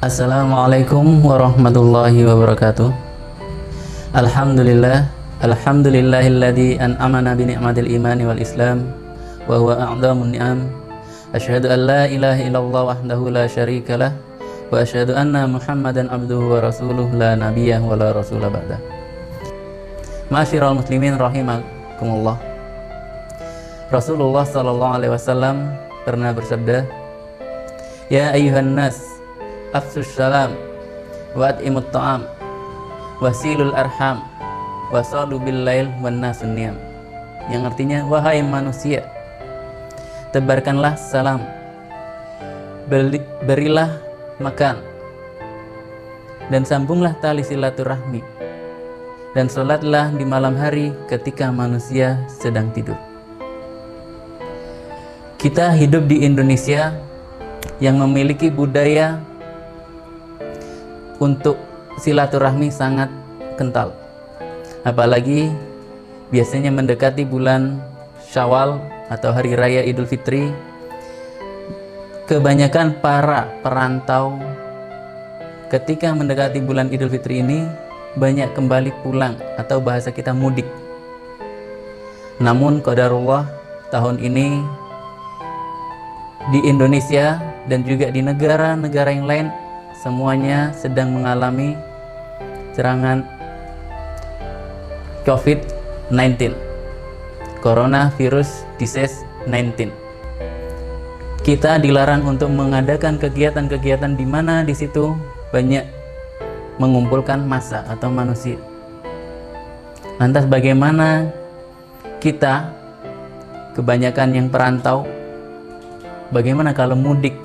Assalamualaikum warahmatullahi wabarakatuh. Alhamdulillahilladzi an'amana bi ni'matil imani wal islam wa huwa a'dhamun ni'am. Asyhadu an la ilaha illallah wahdahu la syarikalah wa asyhadu anna Muhammadan abduhu wa rasuluh la nabiyya wa la rasula ba'da. Ma'asyiral muslimin rahimakumullah. Rasulullah sallallahu alaihi wasallam pernah bersabda, "Ya ayyuhan nas, afsus salam wa at'imut ta'am wasilul arham wasalu bil lail wan nasun niyam." Yang artinya, wahai manusia, tebarkanlah salam, berilah makan, dan sambunglah tali silaturahmi, dan sholatlah di malam hari ketika manusia sedang tidur. Kita hidup di Indonesia yang memiliki budaya untuk silaturahmi sangat kental. Apalagi biasanya mendekati bulan Syawal atau Hari Raya Idul Fitri, kebanyakan para perantau ketika mendekati bulan Idul Fitri ini banyak kembali pulang atau bahasa kita mudik. Namun qadarullah, tahun ini di Indonesia dan juga di negara-negara yang lain semuanya sedang mengalami serangan COVID-19, Coronavirus Disease 19. Kita dilarang untuk mengadakan kegiatan-kegiatan di mana di situ banyak mengumpulkan massa atau manusia. Lantas bagaimana kita, kebanyakan yang perantau, bagaimana kalau mudik?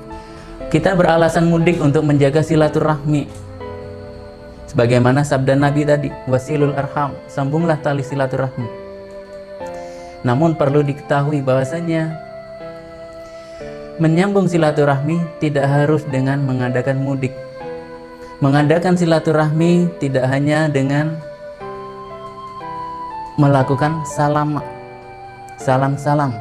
Kita beralasan mudik untuk menjaga silaturahmi. Sebagaimana sabda Nabi tadi, wasilul arham, sambunglah tali silaturahmi. Namun perlu diketahui bahwasanya menyambung silaturahmi tidak harus dengan mengadakan mudik. Mengadakan silaturahmi tidak hanya dengan melakukan salam-salam.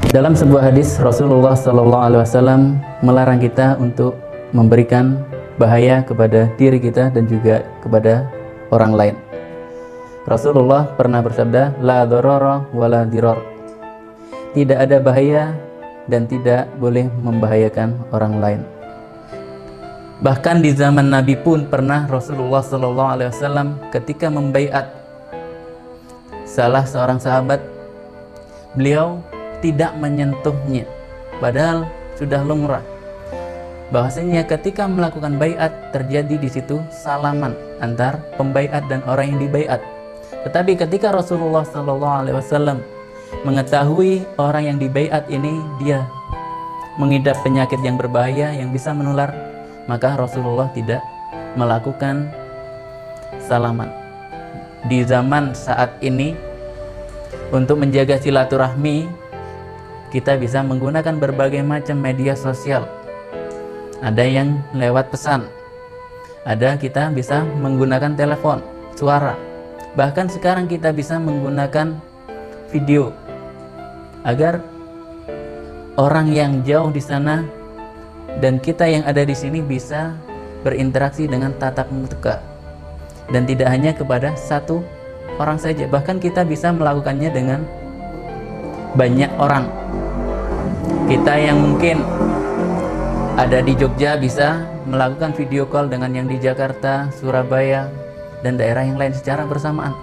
Dalam sebuah hadis, Rasulullah SAW melarang kita untuk memberikan bahaya kepada diri kita dan juga kepada orang lain. Rasulullah pernah bersabda, la dharara wa la dirar. Tidak ada bahaya dan tidak boleh membahayakan orang lain. Bahkan di zaman Nabi pun pernah Rasulullah SAW ketika membaiat salah seorang sahabat, beliau tidak menyentuhnya, padahal sudah lumrah bahwasanya ketika melakukan baiat terjadi di situ salaman antar pembaiat dan orang yang dibaiat. Tetapi ketika Rasulullah SAW mengetahui orang yang dibaiat ini dia mengidap penyakit yang berbahaya yang bisa menular, maka Rasulullah tidak melakukan salaman. Di zaman saat ini, untuk menjaga silaturahmi, kita bisa menggunakan berbagai macam media sosial. Ada yang lewat pesan, ada kita bisa menggunakan telepon, suara. Bahkan sekarang kita bisa menggunakan video agar orang yang jauh di sana dan kita yang ada di sini bisa berinteraksi dengan tatap muka. Dan tidak hanya kepada satu orang saja, bahkan kita bisa melakukannya dengan banyak orang. Kita yang mungkin ada di Jogja bisa melakukan video call dengan yang di Jakarta, Surabaya, dan daerah yang lain secara bersamaan.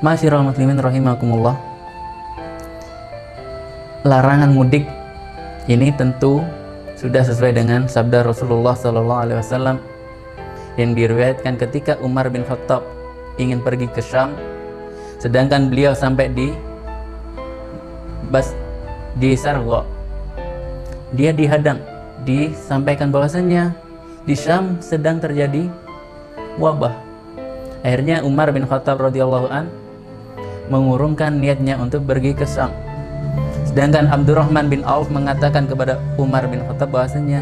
Ma'asyiral muslimin rahimakumullah. Larangan mudik ini tentu sudah sesuai dengan sabda Rasulullah SAW yang diriwayatkan ketika Umar bin Khattab ingin pergi ke Syam, sedangkan beliau sampai di Sargo, dia dihadang, disampaikan bahwasanya di Syam sedang terjadi wabah. Akhirnya Umar bin Khattab radhiyallahu an mengurungkan niatnya untuk pergi ke Syam. Sedangkan Abdurrahman bin Auf mengatakan kepada Umar bin Khattab bahwasanya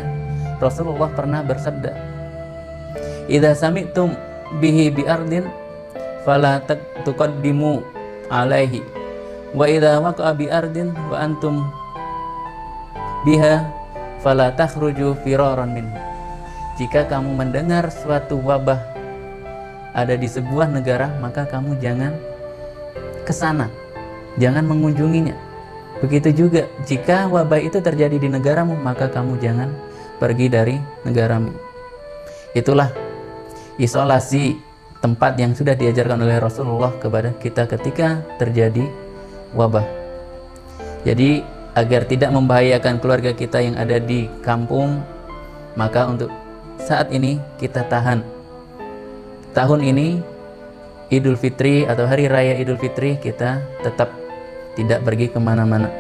Rasulullah pernah bersabda, "Idza sami'tum bihi bi ardin fala tuqaddimu alaihi wa idza waqa'a bi ardin wa antum biha fala takhruju firaran minhu. Jika kamu mendengar suatu wabah ada di sebuah negara, maka kamu jangan ke sana, jangan mengunjunginya. Begitu juga jika wabah itu terjadi di negaramu, maka kamu jangan pergi dari negaramu. Itulah isolasi tempat yang sudah diajarkan oleh Rasulullah kepada kita ketika terjadi wabah. Jadi agar tidak membahayakan keluarga kita yang ada di kampung, maka untuk saat ini kita tahan. Tahun ini Idul Fitri atau Hari Raya Idul Fitri kita tetap tidak pergi kemana-mana.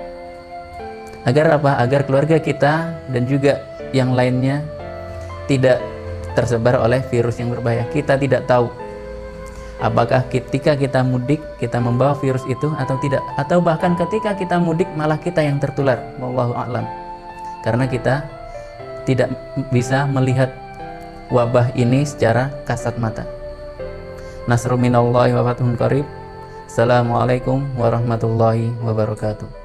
Agar apa? Agar keluarga kita dan juga yang lainnya tidak tersebar oleh virus yang berbahaya. Kita tidak tahu apakah ketika kita mudik kita membawa virus itu atau tidak, atau bahkan ketika kita mudik malah kita yang tertular. Wallahu a'lam. Karena kita tidak bisa melihat wabah ini secara kasat mata. Nasrun minallahi wa fathun qarib. Assalamualaikum warahmatullahi wabarakatuh.